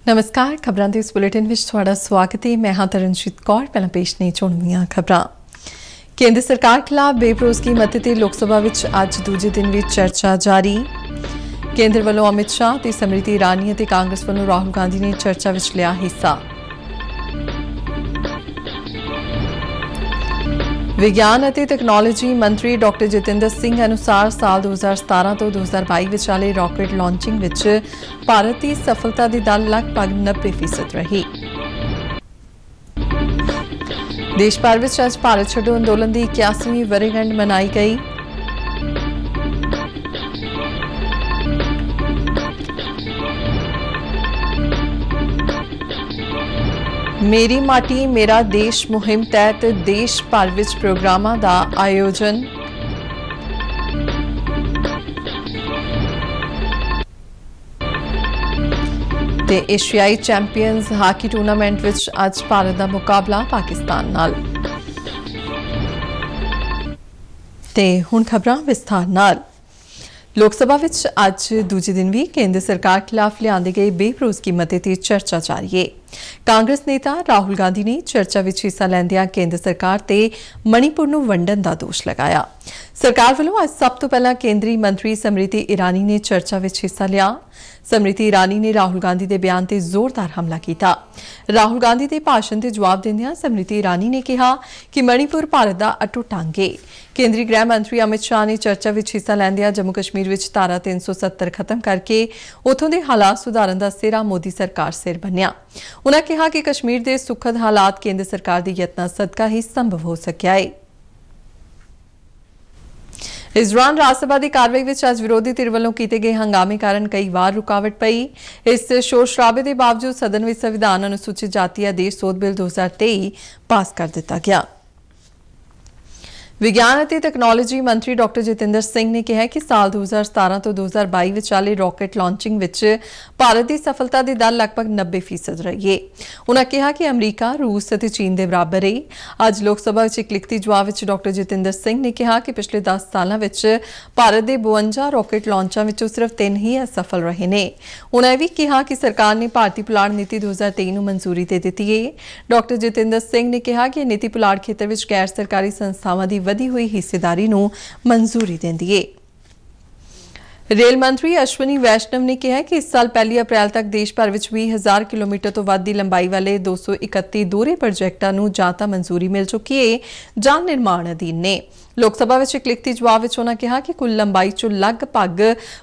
नमस्कार खबरां ਦੇ ਇਸ ਬੁਲੇਟਿਨ ਵਿੱਚ ਤੁਹਾਡਾ ਸਵਾਗਤ ਹੈ। ਮੈਂ ਹਾਂ ਤਰਨਜੀਤ ਕੌਰ। ਪਹਿਲਾਂ ਪੇਸ਼ ਨੇ ਚੁਣਵੀਆਂ ਖਬਰਾਂ। ਕੇਂਦਰ ਸਰਕਾਰ ਖਿਲਾਫ ਬੇਭਰੋਸਗੀ ਮਤੇ ਤੇ ਲੋਕ ਸਭਾ ਵਿੱਚ ਅੱਜ ਦੂਜੇ ਦਿਨ ਵੀ ਚਰਚਾ ਜਾਰੀ। ਕੇਂਦਰ ਵੱਲੋਂ ਅਮਿਤ ਸ਼ਾਹ ਤੇ ਸਮ੍ਰਿਤੀ ਇਰਾਨੀ ਅਤੇ ਕਾਂਗਰਸ ਵੱਲੋਂ ਰਾਹੁਲ ਗਾਂਧੀ ਨੇ ਚਰਚਾ ਵਿੱਚ ਲਿਆ ਹਿੱਸਾ। ਵਿਗਿਆਨ ਅਤੇ ਤਕਨਾਲੋਜੀ ਮੰਤਰੀ ਡਾਕਟਰ ਜਤਿੰਦਰ ਸਿੰਘ ਅਨੁਸਾਰ ਸਾਲ 2017 ਤੋਂ 2022 ਵਿਚਾਲੇ ਰਾਕੇਟ ਲਾਂਚਿੰਗ ਵਿੱਚ ਭਾਰਤ ਦੀ ਸਫਲਤਾ ਦੀ ਦਰ ਲਗਭਗ 90% ਰਹੀ। ਦੇਸ਼ ਭਰ ਵਿੱਚ ਅੱਜ ਭਾਰਤ ਛੱਡੋ ਅੰਦੋਲਨ ਦੀ 81ਵੀਂ ਵਰ੍ਹੇਗੰਢ ਮਨਾਈ ਗਈ। ਮੇਰੀ ਮਾਟੀ ਮੇਰਾ ਦੇਸ਼ ਮੁਹਿੰਮ ਤਹਿਤ ਦੇਸ਼ ਭਰ ਵਿੱਚ ਪ੍ਰੋਗਰਾਮਾਂ ਦਾ ਆਯੋਜਨ। ਤੇ ਏਸ਼ੀਆਈ ਚੈਂਪੀਅਨਜ਼ ਹਾਕੀ ਟੂਰਨਾਮੈਂਟ ਵਿੱਚ ਅੱਜ ਭਾਰਤ ਦਾ ਮੁਕਾਬਲਾ ਪਾਕਿਸਤਾਨ ਨਾਲ। ਤੇ ਹੁਣ ਖਬਰਾਂ ਵਿਸਥਾਰ ਨਾਲ। ਲੋਕ ਸਭਾ ਵਿੱਚ ਅੱਜ ਦੂਜੇ ਦਿਨ ਵੀ ਕੇਂਦਰ ਸਰਕਾਰ ਖਿਲਾਫ ਲਿਆਂਦੇ ਗਏ ਬੇਭਰੋਸਗੀ ਮਤੇ ਤੇ ਚਰਚਾ ਜਾਰੀ ਹੈ। ਕਾਂਗਰਸ ਨੇਤਾ ਰਾਹੁਲ ਗਾਂਧੀ ਨੇ ਚਰਚਾ ਵਿੱਚ ਹਿੱਸਾ ਲੈਂਦਿਆਂ ਕੇਂਦਰ ਸਰਕਾਰ ਤੇ ਮਣੀਪੁਰ ਨੂੰ ਵੰਡਣ ਦਾ ਦੋਸ਼ ਲਗਾਇਆ। ਸਰਕਾਰ ਵੱਲੋਂ ਅੱਜ ਸਭ ਤੋਂ ਪਹਿਲਾਂ ਕੇਂਦਰੀ ਮੰਤਰੀ ਸਮ੍ਰਿਤੀ ਇਰਾਨੀ ਨੇ ਚਰਚਾ ਵਿੱਚ ਹਿੱਸਾ ਲਿਆ। ਸਮ੍ਰਿਤੀ ਇਰਾਨੀ ਨੇ ਰਾਹੁਲ ਗਾਂਧੀ ਦੇ ਬਿਆਨ ਤੇ ਜ਼ੋਰਦਾਰ ਹਮਲਾ ਕੀਤਾ। ਰਾਹੁਲ ਗਾਂਧੀ ਦੇ ਭਾਸ਼ਣ ਤੇ ਜਵਾਬ ਦਿੰਦਿਆਂ ਸਮ੍ਰਿਤੀ ਇਰਾਨੀ ਨੇ ਕਿਹਾ ਕਿ ਮਣੀਪੁਰ ਭਾਰਤ ਦਾ ਅਟੁੱਟ ਅੰਗ ਹੈ। ਕੇਂਦਰੀ ਗ੍ਰਹਿ ਮੰਤਰੀ ਅਮਿਤ ਸ਼ਾਹ ਨੇ ਚਰਚਾ ਵਿੱਚ ਹਿੱਸਾ ਲੈਂਦਿਆਂ ਜੰਮੂ ਕਸ਼ਮੀਰ ਵਿੱਚ ਧਾਰਾ 370 ਖਤਮ ਕਰਕੇ ਉੱਥੋਂ ਦੇ ਹਾਲਾਤ ਸੁਧਾਰਨ ਦਾ ਸਿਹਰਾ ਮੋਦੀ ਸਰਕਾਰ ਸਿਰ ਬੰਨਿਆ। ਉਨ੍ਹਾਂ ਕਿਹਾ ਕਿ ਕਸ਼ਮੀਰ ਦੇ ਸੁਖਦ ਹਾਲਾਤ ਕੇਂਦਰ ਸਰਕਾਰ ਦੇ ਯਤਨਾਂ ਸਦਕਾ ਹੀ ਸੰਭਵ ਹੋ ਸਕਿਆ ਹੈ। ਇਸ ਦੌਰਾਨ ਰਾਜ ਸਭਾ ਦੀ ਕਾਰਵਾਈ ਵਿੱਚ ਅੱਜ ਵਿਰੋਧੀ ਧਿਰ ਵੱਲੋਂ ਕੀਤੇ ਗਏ ਹੰਗਾਮੇ ਕਾਰਨ ਕਈ ਵਾਰ ਰੁਕਾਵਟ ਪਈ। ਇਸ ਸ਼ੋਰ ਸ਼ਰਾਬੇ ਦੇ ਬਾਵਜੂਦ ਸਦਨ ਵਿੱਚ ਸੰਵਿਧਾਨ ਅਨੁਸੂਚਿਤ ਜਾਤੀ ਆਦੇਸ਼ ਸੋਧ ਬਿੱਲ 2023 ਪਾਸ ਕਰ ਦਿੱਤਾ ਗਿਆ। ਵਿਗਿਆਨ ਅਤੇ ਤਕਨਾਲੋਜੀ ਮੰਤਰੀ ਡਾਕਟਰ ਜਤਿੰਦਰ ਸਿੰਘ ਨੇ ਕਿਹਾ ਕਿ ਸਾਲ 2017 ਤੋਂ 2022 ਵਿਚਾਲੇ ਰਾਕੇਟ ਲਾਂਚਿੰਗ ਵਿੱਚ ਭਾਰਤ ਦੀ ਸਫਲਤਾ ਦੀ ਦਰ ਲਗਭਗ 90% ਰਹੀ ਹੈ। ਉਨ੍ਹਾਂ ਕਿਹਾ ਕਿ ਅਮਰੀਕਾ, ਰੂਸ ਅਤੇ ਚੀਨ ਦੇ ਬਰਾਬਰ ਹੈ। ਅੱਜ ਲੋਕ ਸਭਾ ਵਿੱਚ ਇੱਕ ਲਿਖਤੀ ਜਵਾਬ ਵਿੱਚ ਡਾਕਟਰ ਜਤਿੰਦਰ ਸਿੰਘ ਨੇ ਕਿਹਾ ਕਿ ਪਿਛਲੇ 10 ਸਾਲਾਂ ਵਿੱਚ ਭਾਰਤ ਦੇ 52 ਰਾਕੇਟ ਲਾਂਚਾਂ ਵਿੱਚੋਂ ਸਿਰਫ 3 ਹੀ ਅਸਫਲ ਰਹੇ ਨੇ। ਉਨ੍ਹਾਂ ਇਹ ਵੀ ਕਿਹਾ ਕਿ ਸਰਕਾਰ ਨੇ ਭਾਰਤੀ ਪੁਲਾੜ ਨੀਤੀ 2023 ਨੂੰ ਮਨਜ਼ੂਰੀ ਦੇ ਦਿੱਤੀ ਹੈ। ਡਾਕਟਰ ਜਤਿੰਦਰ ਸਿੰਘ ਨੇ ਕਿਹਾ ਕਿ ਇਹ ਨੀਤੀ ਪੁਲਾੜ ਖੇਤਰ ਵਿੱਚ ਗੈਰ ਸਰਕਾਰੀ ਸੰਸਥਾਵਾਂ ਦੀ ਵਧੀ ਹੋਈ ਹਿੱਸੇਦਾਰੀ ਨੂੰ ਮਨਜ਼ੂਰੀ ਦਿੰਦੀ ਹੈ। ਰੇਲ ਮੰਤਰੀ ਅਸ਼ਵਨੀ ਵੈਸ਼ਨਵ ਨੇ ਕਿਹਾ ਕਿ ਇਸ ਸਾਲ 1 ਅਪ੍ਰੈਲ ਤੱਕ ਦੇਸ਼ ਭਰ ਵਿੱਚ 20,000 ਕਿਲੋਮੀਟਰ ਤੋਂ ਵੱਧ ਦੀ ਲੰਬਾਈ ਵਾਲੇ 231 ਦੋਹਰੇ ਪ੍ਰੋਜੈਕਟਾਂ ਨੂੰ ਜਾਂ ਤਾਂ ਮਨਜ਼ੂਰੀ ਮਿਲ ਚੁੱਕੀ ਹੈ ਜਾਂ ਨਿਰਮਾਣ ਅਧੀਨ ਨੇ। ਲੋਕ ਸਭਾ ਵਿੱਚ ਇੱਕ ਲਿਖਤੀ ਜਵਾਬ ਵਿੱਚ ਉਨ੍ਹਾਂ ਕਿਹਾ ਕਿ ਕੁੱਲ ਲੰਬਾਈ 'ਚੋਂ ਲਗਭਗ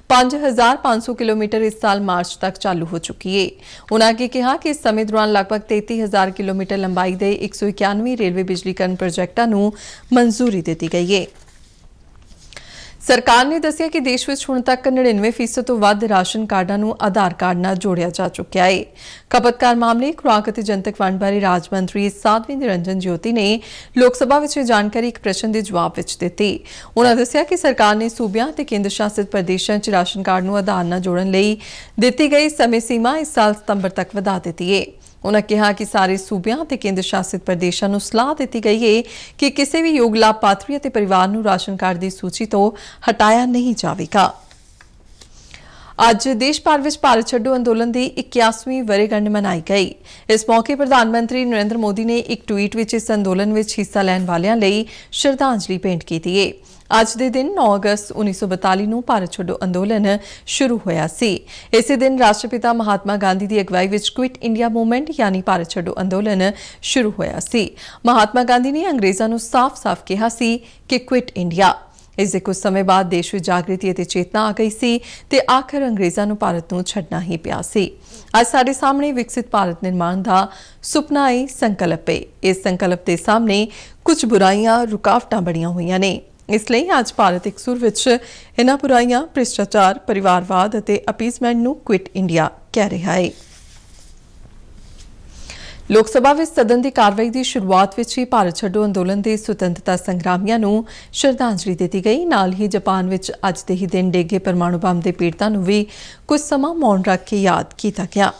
5,500 ਕਿਲੋਮੀਟਰ ਇਸ ਸਾਲ ਮਾਰਚ ਤੱਕ ਚਾਲੂ ਹੋ ਚੁੱਕੀ ਹੈ। ਉਨ੍ਹਾਂ ਅੱਗੇ ਕਿਹਾ ਕਿ ਇਸ ਸਮੇਂ ਦੌਰਾਨ ਲਗਭਗ 33,000 ਕਿਲੋਮੀਟਰ ਲੰਬਾਈ ਦੇ 191 ਰੇਲਵੇ ਬਿਜਲੀਕਰਨ ਪ੍ਰੋਜੈਕਟਾਂ ਨੂੰ ਮਨਜ਼ੂਰੀ ਦਿੱਤੀ ਗਈ ਹੈ। ਸਰਕਾਰ ਨੇ ਦੱਸਿਆ ਕਿ ਦੇਸ਼ ਵਿੱਚ ਹੁਣ ਤੱਕ 99% ਤੋਂ ਵੱਧ ਰਾਸ਼ਨ ਕਾਰਡਾਂ ਨੂੰ ਆਧਾਰ ਕਾਰਡ ਨਾਲ ਜੋੜਿਆ ਜਾ ਚੁੱਕਿਆ ਹੈ। ਖਪਤਕਾਰ ਮਾਮਲੇ, ਖੁਰਾਕ ਅਤੇ ਜਨਤਕ ਵੰਡ ਬਾਰੇ ਰਾਜ ਮੰਤਰੀ ਸਾਧਵੀ ਨਿਰੰਜਨ ਜਯੋਤੀ ਨੇ ਲੋਕ ਸਭਾ ਵਿੱਚ ਇਹ ਜਾਣਕਾਰੀ ਇੱਕ ਪ੍ਰਸ਼ਨ ਦੇ ਜਵਾਬ ਵਿੱਚ ਦਿੱਤੀ। ਉਨ੍ਹਾਂ ਦੱਸਿਆ ਕਿ ਸਰਕਾਰ ਨੇ ਸੂਬਿਆਂ ਅਤੇ ਕੇਂਦਰ ਸ਼ਾਸਿਤ ਪ੍ਰਦੇਸ਼ਾਂ 'ਚ ਰਾਸ਼ਨ ਕਾਰਡ ਨੂੰ ਆਧਾਰ ਨਾਲ ਜੋੜਨ ਲਈ ਦਿੱਤੀ ਗਈ ਸਮੇਂ ਸੀਮਾ ਇਸ ਸਾਲ ਸਤੰਬਰ ਤੱਕ ਵਧਾ ਦਿੱਤੀ ਹੈ। ਉਨ੍ਹਾਂ ਕਿਹਾ ਕਿ ਸਾਰੇ ਸੂਬਿਆਂ ਅਤੇ ਕੇਂਦਰ ਸ਼ਾਸਿਤ ਪ੍ਰਦੇਸ਼ਾਂ ਨੂੰ ਸਲਾਹ ਦਿੱਤੀ ਗਈ ਹੈ ਕਿ ਕਿਸੇ ਵੀ ਯੋਗ ਲਾਭਪਾਤਰੀ ਅਤੇ ਪਰਿਵਾਰ ਨੂੰ ਰਾਸ਼ਨ ਕਾਰਡ ਦੀ ਸੂਚੀ ਤੋਂ ਹਟਾਇਆ ਨਹੀਂ ਜਾਵੇਗਾ। ਅੱਜ ਦੇਸ਼ ਭਰ ਵਿੱਚ ਭਾਰਤ ਛੱਡੋ ਅੰਦੋਲਨ ਦੀ 81ਵੀਂ ਵਰ੍ਹੇਗੰਢ ਮਨਾਈ ਗਈ। ਇਸ ਮੌਕੇ ਪ੍ਰਧਾਨ ਮੰਤਰੀ ਨਰਿੰਦਰ ਮੋਦੀ ਨੇ ਇੱਕ ਟਵੀਟ ਵਿੱਚ ਇਸ ਅੰਦੋਲਨ ਵਿੱਚ ਹਿੱਸਾ ਲੈਣ ਵਾਲਿਆਂ ਲਈ ਸ਼ਰਧਾਂਜਲੀ ਭੇਂਟ ਕੀਤੀ ਹੈ। ਅੱਜ ਦੇ ਦਿਨ 9 ਅਗਸਤ 1942 ਨੂੰ ਭਾਰਤ ਛੱਡੋ ਅੰਦੋਲਨ ਸ਼ੁਰੂ ਹੋਇਆ ਸੀ। ਇਸੇ ਦਿਨ ਰਾਸ਼ਟਰਪਿਤਾ ਮਹਾਤਮਾ ਗਾਂਧੀ ਦੀ ਅਗਵਾਈ ਵਿੱਚ ਕੁਇਟ ਇੰਡੀਆ ਮੂਵਮੈਂਟ ਯਾਨੀ ਭਾਰਤ ਛੱਡੋ ਅੰਦੋਲਨ ਸ਼ੁਰੂ ਹੋਇਆ ਸੀ। ਮਹਾਤਮਾ ਗਾਂਧੀ ਨੇ ਅੰਗਰੇਜ਼ਾਂ ਨੂੰ ਸਾਫ਼-ਸਾਫ਼ ਕਿਹਾ ਸੀ ਕਿ ਕੁਇਟ ਇੰਡੀਆ। ਇਸ ਦੇ ਕੁਝ ਸਮੇਂ ਬਾਅਦ ਦੇਸ਼ ਵਿੱਚ ਜਾਗ੍ਰਿਤੀ ਅਤੇ ਚੇਤਨਾ ਆ ਗਈ ਸੀ ਤੇ ਆਖਰ ਅੰਗਰੇਜ਼ਾਂ ਨੂੰ ਭਾਰਤ ਨੂੰ ਛੱਡਣਾ ਹੀ ਪਿਆ ਸੀ। ਅੱਜ ਸਾਡੇ ਸਾਹਮਣੇ ਵਿਕਸਿਤ ਭਾਰਤ ਨਿਰਮਾਣ ਦਾ ਸੁਪਨਾ ਹੈ, ਸੰਕਲਪ ਹੈ। ਇਸ ਸੰਕਲਪ ਦੇ ਸਾਹਮਣੇ ਕੁਝ ਬੁਰਾਈਆਂ, ਰੁਕਾਵਟਾਂ ਬਣੀਆਂ ਹੋਈਆਂ ਨੇ। ਇਸ ਲਈ ਅੱਜ ਭਾਰਤ ਇੱਕ ਸੁਰ ਵਿੱਚ ਇਹਨਾਂ ਬੁਰਾਈਆਂ, ਭ੍ਰਿਸ਼ਟਾਚਾਰ, ਪਰਿਵਾਰਵਾਦ ਅਤੇ ਅਪੀਜ਼ਮੈਂਟ ਨੂੰ ਕੁਇਟ ਇੰਡੀਆ ਕਹਿ ਰਿਹਾ ਹੈ। ਲੋਕ ਸਭਾ ਵਿੱਚ ਸਦਨ ਦੀ ਕਾਰਵਾਈ ਦੀ ਸ਼ੁਰੂਆਤ ਵਿੱਚ ਹੀ ਭਾਰਤ ਛੱਡੋ ਅੰਦੋਲਨ ਦੇ ਸੁਤੰਤਰਤਾ ਸੰਗਰਾਮੀਆਂ ਨੂੰ ਸ਼ਰਧਾਂਜਲੀ ਦਿੱਤੀ ਗਈ। ਨਾਲ ਹੀ ਜਾਪਾਨ ਵਿੱਚ ਅੱਜ ਦੇ ਹੀ ਦਿਨ ਡੇਗੇ ਪਰਮਾਣੂ ਬੰਬ ਦੇ ਪੀੜਤਾਂ ਨੂੰ ਵੀ ਕੁਝ ਸਮਾਂ ਮੌਨ ਰੱਖ ਕੇ ਯਾਦ ਕੀਤਾ ਗਿਆ।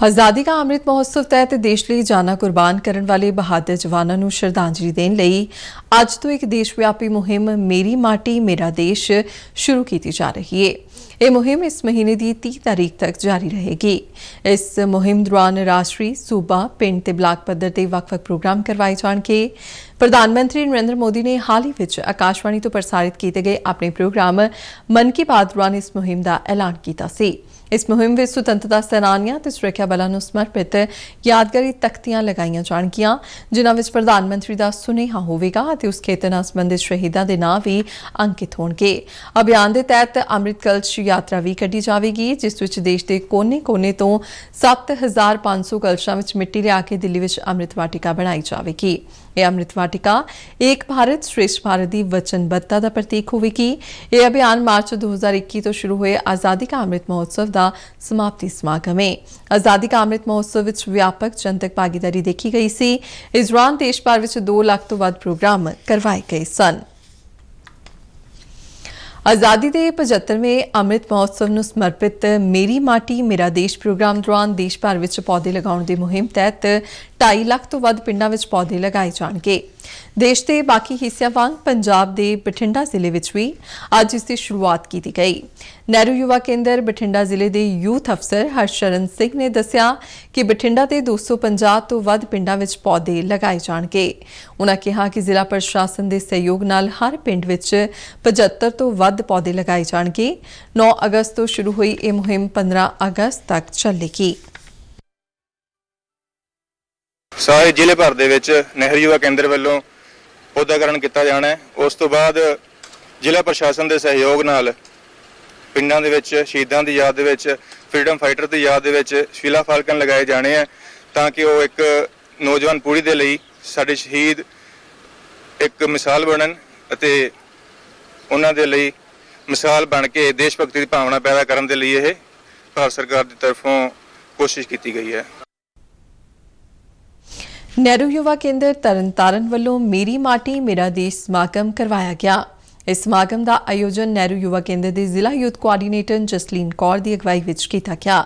आज़ादी का अमृत महोत्सव तहत देश ਲਈ ਜਾਨਾਂ ਕੁਰਬਾਨ ਕਰਨ ਵਾਲੇ ਬਹਾਦਰ ਜਵਾਨਾਂ ਨੂੰ ਸ਼ਰਧਾਂਜਲੀ ਦੇਣ ਲਈ ਅੱਜ ਤੋਂ ਇੱਕ ਦੇਸ਼ ਵਿਆਪੀ ਮੁਹਿੰਮ ਮੇਰੀ ਮਾਟੀ ਮੇਰਾ ਦੇਸ਼ ਸ਼ੁਰੂ ਕੀਤੀ ਜਾ ਰਹੀ ਹੈ। ਇਹ ਮੁਹਿੰਮ ਇਸ ਮਹੀਨੇ ਦੀ 30 ਤਾਰੀਖ ਤੱਕ ਜਾਰੀ ਰਹੇਗੀ। ਇਸ ਮੁਹਿੰਮ ਦੌਰਾਨ ਰਾਸ਼ਟਰੀ, ਸੂਬਾ, ਪਿੰਡ ਤੇ ਬਲਾਕ ਪੱਧਰ ਤੇ ਵੱਖ-ਵੱਖ ਪ੍ਰੋਗਰਾਮ ਕਰਵਾਏ ਜਾਣਗੇ। ਪ੍ਰਧਾਨ ਮੰਤਰੀ ਨਰਿੰਦਰ ਮੋਦੀ ਨੇ ਹਾਲ ਹੀ ਵਿੱਚ ਆਕਾਸ਼ਵਾਣੀ ਤੋਂ ਪ੍ਰਸਾਰਿਤ ਕੀਤੇ ਗਏ ਆਪਣੇ ਪ੍ਰੋਗਰਾਮ ਮਨ ਕੀ ਬਾਤ ਦੌਰਾਨ ਇਸ ਮੁਹਿੰਮ ਦਾ ਐਲਾਨ ਕੀਤਾ ਸੀ। इस मुहिम में स्वतंत्रता सेनानियां ते सुरक्षा बलों को समर्पित यादगारी तख्तियां लगाईयां जाणगियां जिन्हां विच प्रधानमंत्री दा सुनेहा होवेगा ते उस खेतर नाल संबंधित शहीदां दे नाम भी अंकित होणगे। अभियान दे तहत अमृत कलश यात्रा भी कड्ढी जावेगी जिस विच देश दे कोने-कोने तो 7500 कलशां विच मिट्टी लिया के दिल्ली विच अमृत वाटिका बनाई जावेगी। यह अमृत वाटिका एक भारत श्रेष्ठ भारत की वचनबद्धता का प्रतीक होगी। यह अभियान मार्च 2021 तो शुरू हुए आज़ादी का अमृत महोत्सव का समाप्ति समागम है। आज़ादी का अमृत महोत्सव में व्यापक जनतक भागीदारी देखी गई सी। इस दौरान देश भर में 2 लाख तो वध प्रोग्राम करवाए गए सन। आज़ादी के 75वें अमृत महोत्सव ਨੂੰ समर्पित मेरी माटी मेरा देश प्रोग्राम दौरान देश भर में पौधे लगाने की मुहिम तहत 2.5 लाख तो वध पिंडां विच पौधे लगाए जाणगे। देश के बाकी हिस्सों वांग पंजाब के बठिंडा जिले में भी अज इसकी शुरुआत की गई। नेहरू युवा केंद्र बठिंडा जिले के यूथ अफसर हरशरण सिंह ने दस्सिया कि बठिंडा के 250 तो वध पिंडां विच पौधे लगाए जाणगे। उन्होंने कहा कि जिला प्रशासन के सहयोग नाल हर पिंड विच 75 तो वध पौधे लगाए जाणगे। 9 अगस्त तो शुरू हुई यह मुहिम 15 अगस्त तक चलेगी। सारे जिले भर दे विच नेहरू युवा केंद्र वालों पौधाकरण किया जाना है। उस तो बाद जिला प्रशासन के सहयोग नाल पिंडां दे विच शहीदां दी याद दे विच फ्रीडम फाइटर की याद दे विच शिला फाल्कन लगाए जाने हैं ताकि वो एक नौजवान पीढ़ी दे लई साडे शहीद एक मिसाल बनन अते उन्हां दे लई मिसाल बन के देश भगती की भावना पैदा करन दे लई यह भारत सरकार की तरफों कोशिश की गई है। नेहरू युवा केंद्र तरनतारन वालों मेरी माटी मेरा देश समागम करवाया गया। इस समागम का आयोजन नेहरू युवा केंद्र के जिला यूथ कोआर्डीनेटर जसलीन कौर की अगवाई में किया गया।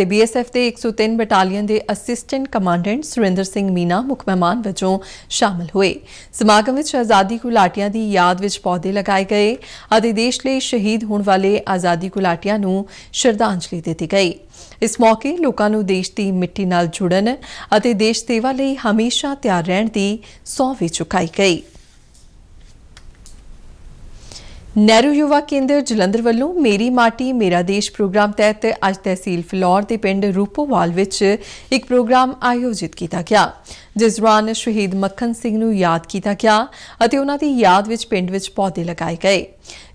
BSF के 103 बटालियन के असिस्टेंट कमांडेंट सुरेंद्र सिंह मीना मुख मेहमान वजों शामिल हुए। समागम में आज़ादी घुलाटियां की याद में पौधे लगाए गए और देश लिए शहीद होने वाले आज़ादी घुलाटियां नूं श्रद्धांजलि दी गई। इस मौके लोगों को देश की मिट्टी नाल जुड़न और देश सेवा लिए हमेशा तैयार रहने की सौं भी चुकाई गई। नेहरू युवा केंद्र जलंधर वालों मेरी माटी मेरा देश प्रोग्राम तहत अज तहसील फिलौर के पिंड रूपोवाल विच एक प्रोग्राम आयोजित किया गया जिस दौरान शहीद मक्खन सिंह नूं याद किया गया और उन्हां दी याद विच पिंड विच पौधे लगाए गए।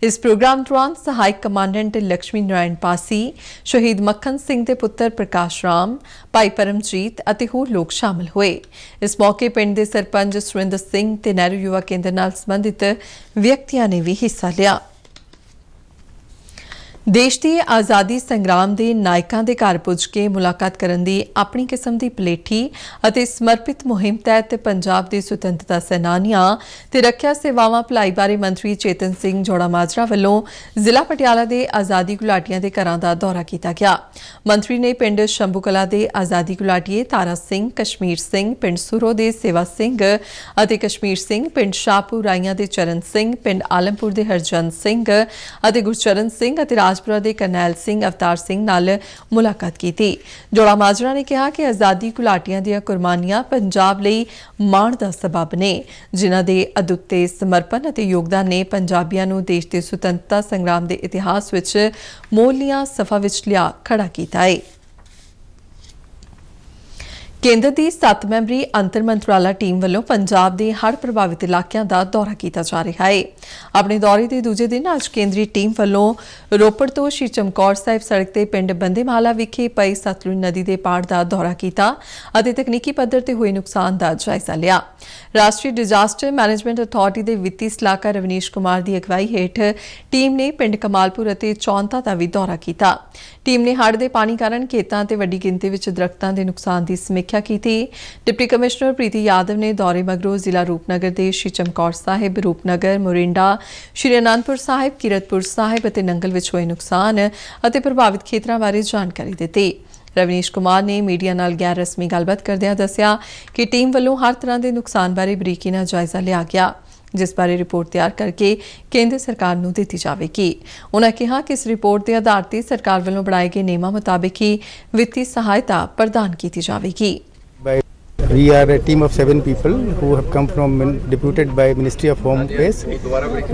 इस प्रोग्राम दौरान सहायक कमांडेंट लक्ष्मी नारायण पासी, शहीद मक्खन सिंह के पुत्र प्रकाश राम, भाई परमजीत और होर लोग शामिल हुए। इस मौके पिंड के सरपंच सुरेंद्र सिंह ते नेहरू युवा केंद्र नाल संबंधित व्यक्तियों ने भी हिस्सा लिया। देश की आज़ादी संग्राम के नायकों के घर पुज के मुलाकात करने की अपनी किस्म की पलेठी और समर्पित मुहिम तहत पंजाब के स्वतंत्रता सेनानियां ते रक्षा सेवावां भलाई बारे मंत्री चेतन सिंह जोड़ा माजरा वालों जिला पटियाला के आज़ादी घुलाटियां के घरों का दौरा किया गया। मंत्री ने पिंड शंभू कला के आज़ादी घुलाटिए तारा सिंह, कश्मीर सिंह, पिंड सुरो के सेवा सिंह और कश्मीर सिंह, पिंड शाहपुर राइयां के चरण सिंह, पिंड आलमपुर के हरजन सिंह और गुरचरण सिंह और राजपुरा के करनैल सिंह अवतार सिंह नाल मुलाकात की। जोड़ा माजरा ने कहा कि आज़ादी घुलाटियां दी कुर्बानियां पंजाब लई माण दा सबब ने जिन्हां दे अदुੱਤੇ समर्पण और योगदान ने पंजाबियों नूं देश के स्वतंत्रता संग्राम के इतिहास विच मोहलियां सफा विच लिया खड़ा किया है। केंद्र की 7 मैंबरी अंतर मंत्राला टीम वालों पंजाब के हड़ प्रभावित इलाकों का दौरा किया जा रहा है। अपने दौरे के दूजे दिन अज केंद्रीय टीम वालों रोपड़ तो श्री चमकौर साहिब सड़क के पिंड बंदेमाला विखे पई सतलुज नदी के पाड़ का दौरा किया और तकनीकी पद्धर से हुए नुकसान का जायजा लिया। राष्ट्रीय डिजास्टर मैनेजमेंट अथॉरिटी के वित्ती सलाहकार रवनीश कुमार की अगवाई हेठ टीम ने पिंड कमालपुर और चौंता का भी दौरा किया। टीम ने हड़ के पानी कारण खेतों से वड्डी गिनती में दरख्तों के नुकसान की समीक्षा की। डिप्टी कमिश्नर प्रीति यादव ने दौरे मगरों जिला रूपनगर के श्री चमकौर साहिब, रूपनगर, मोरिंडा, श्री आनंदपुर साहिब, किरतपुर साहिब और नंगल में हुए नुकसान और प्रभावित खेतों बारे जानकारी दी। ਰਵਨੀਸ਼ ਕੁਮਾਰ ਨੇ ਮੀਡੀਆ ਨਾਲ ਗੈਰ ਰਸਮੀ ਗੱਲਬਾਤ ਕਰਦਿਆਂ ਦੱਸਿਆ ਕਿ ਟੀਮ ਵੱਲੋਂ ਹਰ ਤਰ੍ਹਾਂ ਦੇ ਨੁਕਸਾਨ ਬਾਰੇ ਬਰੀਕੀ ਨਾਲ ਜਾਇਜ਼ਾ ਲਿਆ ਗਿਆ, जिस बारे रिपोर्ट तैयार करके केंद्र सरकार नूं दित्ती जावेगी। उन्होंने कहा कि इस रिपोर्ट के आधार पर सरकार वालों बनाए गए नियमां मुताबिक ही वित्तीय सहायता प्रदान की जावेगी। We are a team of 7 people who have come from deputed by Ministry of Home Affairs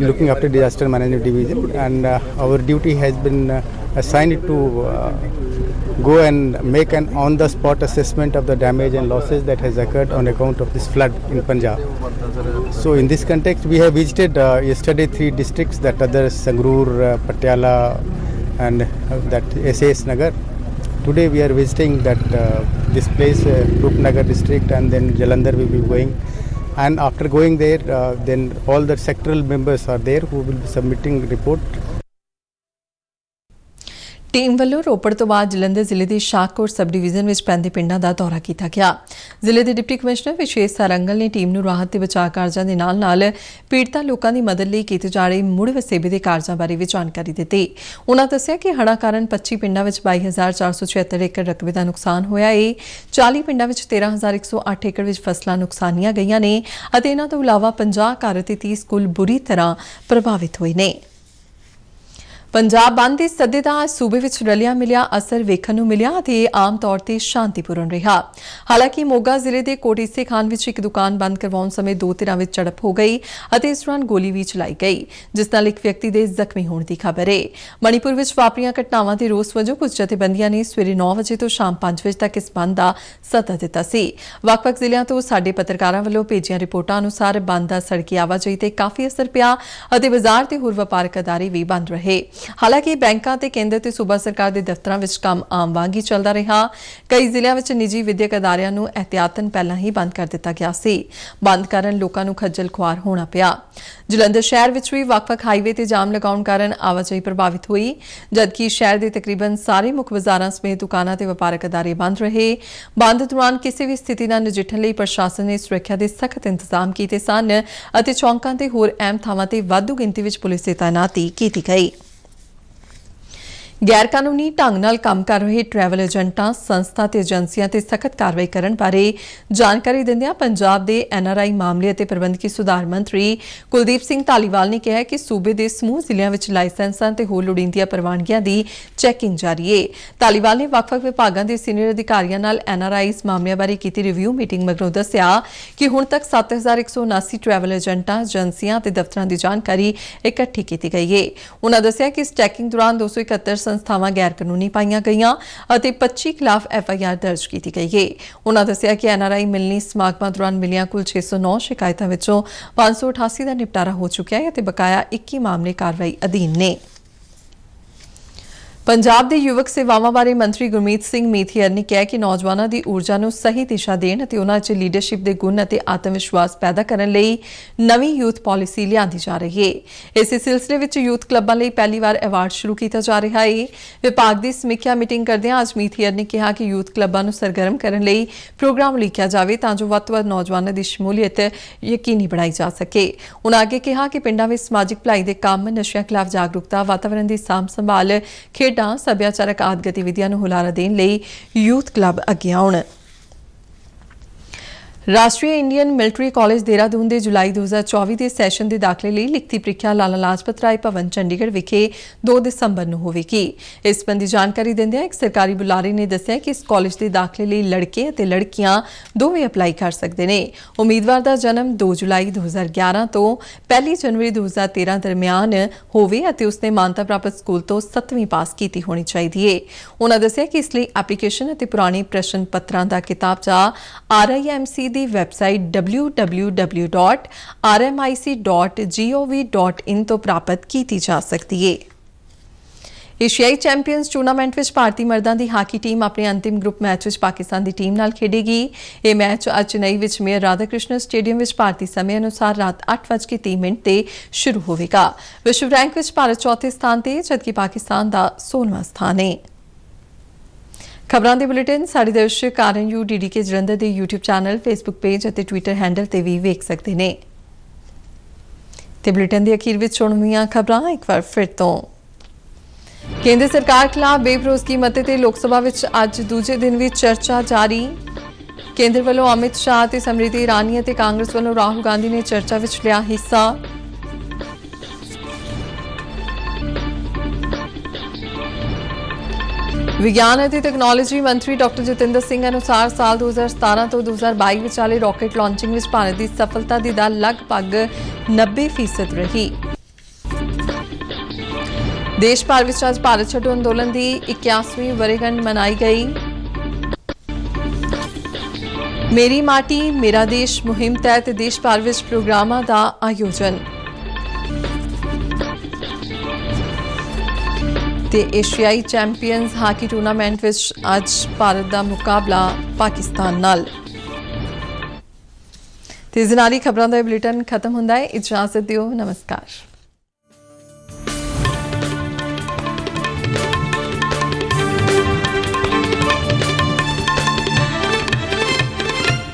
looking after disaster management division, and our duty has been assigned to go and make an on-the-spot assessment of the damage and losses that has occurred on account of this flood in Punjab. So in this context, we have visited yesterday 3 districts, that are Sangrur, Patiala and that SAS Nagar. Today we are visiting that this place, Rupnagar district, and then Jalandhar we will be going. And after going there, then all the sectoral members are there who will be submitting report. Team ਵੱਲੋਂ ਰੋਪੜ ਤੋਂ ਬਾਅਦ ਜਲੰਧਰ ਜ਼ਿਲ੍ਹੇ ਦੇ Shahkot sub division ਵਿੱਚ ਪੈਂਦੇ ਪਿੰਡਾਂ ਦਾ ਦੌਰਾ ਕੀਤਾ ਗਿਆ। ਜ਼ਿਲ੍ਹੇ ਦੇ ਡਿਪਟੀ ਕਮਿਸ਼ਨਰ ਵਿਸ਼ੇਸ਼ ਸਾਰੰਗਲ ਨੇ ਟੀਮ ਨੂੰ ਰਾਹਤ ਤੇ ਬਚਾਅ ਕਾਰਜਾਂ ਦੇ ਨਾਲ ਪੀੜਤਾ ਲੋਕਾਂ ਦੀ ਮਦਦ ਲਈ ਕੀਤੇ ਜਾ ਰਹੇ ਮੁੜ ਵਸੇਬੇ ਦੇ ਕਾਰਜਾਂ ਬਾਰੇ ਵੀ ਜਾਣਕਾਰੀ ਦਿੱਤੀ। ਉਨ੍ਹਾਂ ਦੱਸਿਆ ਕਿ ਹੜ੍ਹਾਂ ਕਾਰਨ 25 ਪਿੰਡਾਂ ਵਿੱਚ 22,476 ਏਕੜ ਰਕਬੇ ਦਾ ਨੁਕਸਾਨ ਹੋਇਆ ਹੈ। 40 ਪਿੰਡਾਂ ਵਿੱਚ 13,108 ਏਕੜ ਵਿੱਚ ਫਸਲਾਂ ਨੁਕਸਾਨੀਆਂ ਗਈਆਂ ਨੇ ਅਤੇ ਇਹਨਾਂ ਤੋਂ ਇਲਾਵਾ 50 ਘਰ ਅਤੇ 30 ਸਕੂਲ ਬੁਰੀ ਤਰ੍ਹਾਂ ਪ੍ਰਭਾਵਿਤ ਹੋਏ ਨੇ। पंजाब बंद के सदे का सूबे में रलिया मिलिया असर वेखण नूं मिलिया ते आम तौर पर शांतिपूर्ण रहा। हालांकि मोगा जिले के कोटीसे खान में एक दुकान बंद करवाउण समय 2 धिरां विच झड़प हो गई और इस दौरान गोली भी चलाई गई, जिस नाल एक व्यक्ति के जख्मी होने की खबर है। मणिपुर में वापरियां घटनावां के रोस वजों कुछ जथेबंदियां ने सवेरे 9 बजे तो शाम 5 बजे तक इस बंद का सੱਦਾ दिता सी। ਵੱਖ-ਵੱਖ ਜ਼ਿਲ੍ਹਿਆਂ ਤੋਂ ਸਾਡੇ ਪੱਤਰਕਾਰਾਂ ਵੱਲੋਂ ਭੇਜੀਆਂ ਰਿਪੋਰਟਾਂ ਅਨੁਸਾਰ ਬੰਦ ਦਾ ਸੜਕੀ ਆਵਾਜਾਈ ਤੇ ਕਾਫੀ ਅਸਰ ਪਿਆ ਅਤੇ ਬਾਜ਼ਾਰ ਤੇ ਹੋਰ ਵਪਾਰਕ ਅਦਾਰੇ ਵੀ ਬੰਦ ਰਹੇ। ਹਾਲਾਂਕਿ ਬੈਂਕਾਂ ਤੇ ਕੇਂਦਰ ਤੇ ਸੂਬਾ ਸਰਕਾਰ ਦੇ ਦਫ਼ਤਰਾਂ ਵਿੱਚ ਕੰਮ ਆਮ ਵਾਂਗ ਹੀ ਚੱਲਦਾ ਰਿਹਾ। ਕਈ ਜ਼ਿਲ੍ਹਿਆਂ ਵਿੱਚ ਨਿੱਜੀ ਵਿਦਿਅਕ ਅਦਾਰਿਆਂ ਨੂੰ ਇਹਤਿਆਤਨ ਪਹਿਲਾਂ ਹੀ ਬੰਦ ਕਰ ਦਿੱਤਾ ਗਿਆ ਸੀ। ਬੰਦ ਕਾਰਨ ਲੋਕਾਂ ਨੂੰ ਖੱਜਲ ਖੁਆਰ ਹੋਣਾ ਪਿਆ। ਜਲੰਧਰ ਸ਼ਹਿਰ ਵਿੱਚ ਵੀ ਵੱਖ-ਵੱਖ ਹਾਈਵੇ ਤੇ ਜਾਮ ਲਗਾਉਣ ਕਾਰਨ ਆਵਾਜਾਈ ਪ੍ਰਭਾਵਿਤ ਹੋਈ, ਜਦਕਿ ਸ਼ਹਿਰ ਦੇ ਤਕਰੀਬਨ ਸਾਰੇ ਮੁੱਖ ਬਾਜ਼ਾਰਾਂ ਸਮੇਤ ਦੁਕਾਨਾਂ ਤੇ ਵਪਾਰਕ ਅਦਾਰੇ ਬੰਦ ਰਹੇ। ਬੰਦ ਦੌਰਾਨ ਕਿਸੇ ਵੀ ਸਥਿਤੀ ਨਾਲ ਨਜਿੱਠਣ ਲਈ ਪ੍ਰਸ਼ਾਸਨ ਨੇ ਸੁਰੱਖਿਆ ਦੇ ਸਖਤ ਇੰਤਜ਼ਾਮ ਕੀਤੇ ਸਨ ਅਤੇ ਚੌਂਕਾਂ ਤੇ ਹੋਰ ਅਹਿਮ ਥਾਵਾਂ ਤੇ ਵਾਧੂ ਗਿਣਤੀ ਵਿੱਚ ਪੁਲਿਸ ਦੀ ਤਾਇਨਾਤੀ ਕੀਤੀ ਗਈ। गैर कानूनी ढंग नाल काम कर रहे ट्रैवल एजेंटां, संस्था ते एजेंसियां ते सख्त कार्रवाई करन बारे जानकारी दिंदियां पंजाब दे NRI मामले अते प्रबंधकी सुधार मंत्री कुलदीप सिंह धालीवाल ने कहा कि सूबे दे समूह जिलिਆਂ ਵਿੱਚ ਲਾਇਸੈਂਸਾਂ ਤੇ ਹੋਰ ਲੋੜੀਂਦੀਆਂ ਪ੍ਰਵਾਨਗੀਆਂ ਦੀ ਚੈਕਿੰਗ ਜਾਰੀ ਹੈ। धालीवाल ने ਵੱਖ-ਵੱਖ ਵਿਭਾਗਾਂ ਦੇ ਸੀਨੀਅਰ ਅਧਿਕਾਰੀਆਂ ਨਾਲ NRIs ਮਾਮਲਿਆਂ ਬਾਰੇ ਕੀਤੀ ਰਿਵਿਊ ਮੀਟਿੰਗ ਮਗਰੋਂ ਦੱਸਿਆ ਕਿ ਹੁਣ ਤੱਕ 7179 ਟਰੈਵਲ ਏਜੰਟਾਂ, ਏਜੰਸੀਆਂ ਤੇ ਦਫ਼ਤਰਾਂ ਦੀ ਜਾਣਕਾਰੀ ਇਕੱਠੀ ਕੀਤੀ ਗਈ ਹੈ। ਉਨ੍ਹਾਂ ਦੱਸਿਆ ਕਿ ਇਸ ਚੈਕਿੰਗ ਦੌਰਾਨ 271 संस्थावां गैर कानूनी पाईयां गईयां ਅਤੇ 25 खिलाफ FIR दर्ज की गई है। उन्होंने दस्सिया कि NRI मिलनी समागमां दौरान मिलियां कुल 609 शिकायतां विचों 588 का निपटारा हो चुका है ਅਤੇ बकाया 21 मामले कार्रवाई अधीन ने। पंजाब के युवक सेवावां बारे मंत्री गुरमीत सिंह मीथियर ने कहा कि नौजवानों की ऊर्जा को सही दिशा देण ਅਤੇ उन्हां 'ਚ लीडरशिप के गुण और आत्मविश्वास पैदा करने लई नवीं यूथ पॉलिसी लिआंदी जा रही है। इस सिलसिले में यूथ क्लबां लई पहली बार अवार्ड शुरू किया जा रहा है। विभाग की समीक्षा मीटिंग करदे अज मीथियर ने कहा कि यूथ क्लबां नूं सरगर्म करने लई प्रोग्राम लिखिया जाए तां जो वध तो वध नौजवानों की शमूलीयत यकीनी बनाई जा सके। उन्होंने आगे कहा कि पिंडां विच समाजिक भलाई के काम, नशियां खिलाफ जागरूकता, वातावरण की सांभ संभाल, खेड सभ्याचारक आदि गतिविधियां नूं हुलारा देण लई यूथ क्लब अगे आउण। राष्ट्रीय इंडियन मिलिटरी कॉलेज देहरादून के जुलाई 2024 के सैशन के दाखिले लिए लिखती प्रीख्या लाला लाजपत राय भवन चंडीगढ़ विखे 2 दिसंबर को होगी। इस संबंधी जानकारी देंदे एक सरकारी बुलारे ने दस्सिया कि इस कॉलेज के दाखिले लिए लड़के और लड़कियां दोवें अपलाई कर सकते हैं। उम्मीदवार का जन्म 2 जुलाई 2011 तो 1 जनवरी 2013 दरमियान होवे और उसने मानता प्राप्त स्कूल तो 7वीं पास की होनी चाहिए। उन्होंने दस्सिया कि इसलिए एप्लीकेशन और पुराने प्रश्न पत्रों का किताबचा RIMC ਦੀ ਵੈਬਸਾਈਟ www.rmic.gov.in ਤੋਂ ਪ੍ਰਾਪਤ ਕੀਤੀ ਜਾ ਸਕਦੀ ਹੈ। एशियाई चैंपियंस टूर्नामेंट में भारतीय मर्दां की हाकी टीम अपने अंतिम ग्रुप मैच में पाकिस्तान की टीम नाल खेडेगी। यह मैच अज चेन्नई में मेयर राधाकृष्णन स्टेडियम में भारतीय समय अनुसार रात 8:30 ते शुरू होगा। विश्व रैंक में भारत चौथे स्थान पर जबकि पाकिस्तान का 16वां स्थान है। खबरां दे बुलेटिन साडे दर्शक RNU DDK जलंधर के YouTube चैनल, फेसबुक पेज और ट्विटर हैंडल ते भी वेख सकते हैं। बुलेटिन के अखीर में सुणवीआं खबरां एक बार फिर तो केंद्र सरकार खिलाफ बेभरोसगी मते ते लोक सभा विच अज दूजे दिन भी चर्चा जारी। केंद्र वालों अमित शाह ते समृति ईरानी ते कांग्रेस वालों राहुल गांधी ने चर्चा विच लिया हिस्सा। विज्ञान और तकनोलॉजी मंत्री डॉक्टर जितेंद्र सिंह अनुसार साल 2017 तो 2022 विचाले रॉकेट लॉन्चिंग विच भारत की सफलता की दर लगभग 90% रही। देश भर विच अज भारत छड्डो अंदोलन की 81वीं वर्षगांठ मनाई गई। मेरी माटी मेरा देश मुहिम तहत देश भर विच प्रोग्रामां दा आयोजन। ते एशियाई चैंपियंस हाकी टूर्नामेंट विच अज भारत दा मुकाबला पाकिस्तान नाल। ते इस नाल ही खबरां दा बुलेटिन खत्म हुंदा है। इजाजत दिओ, नमस्कार।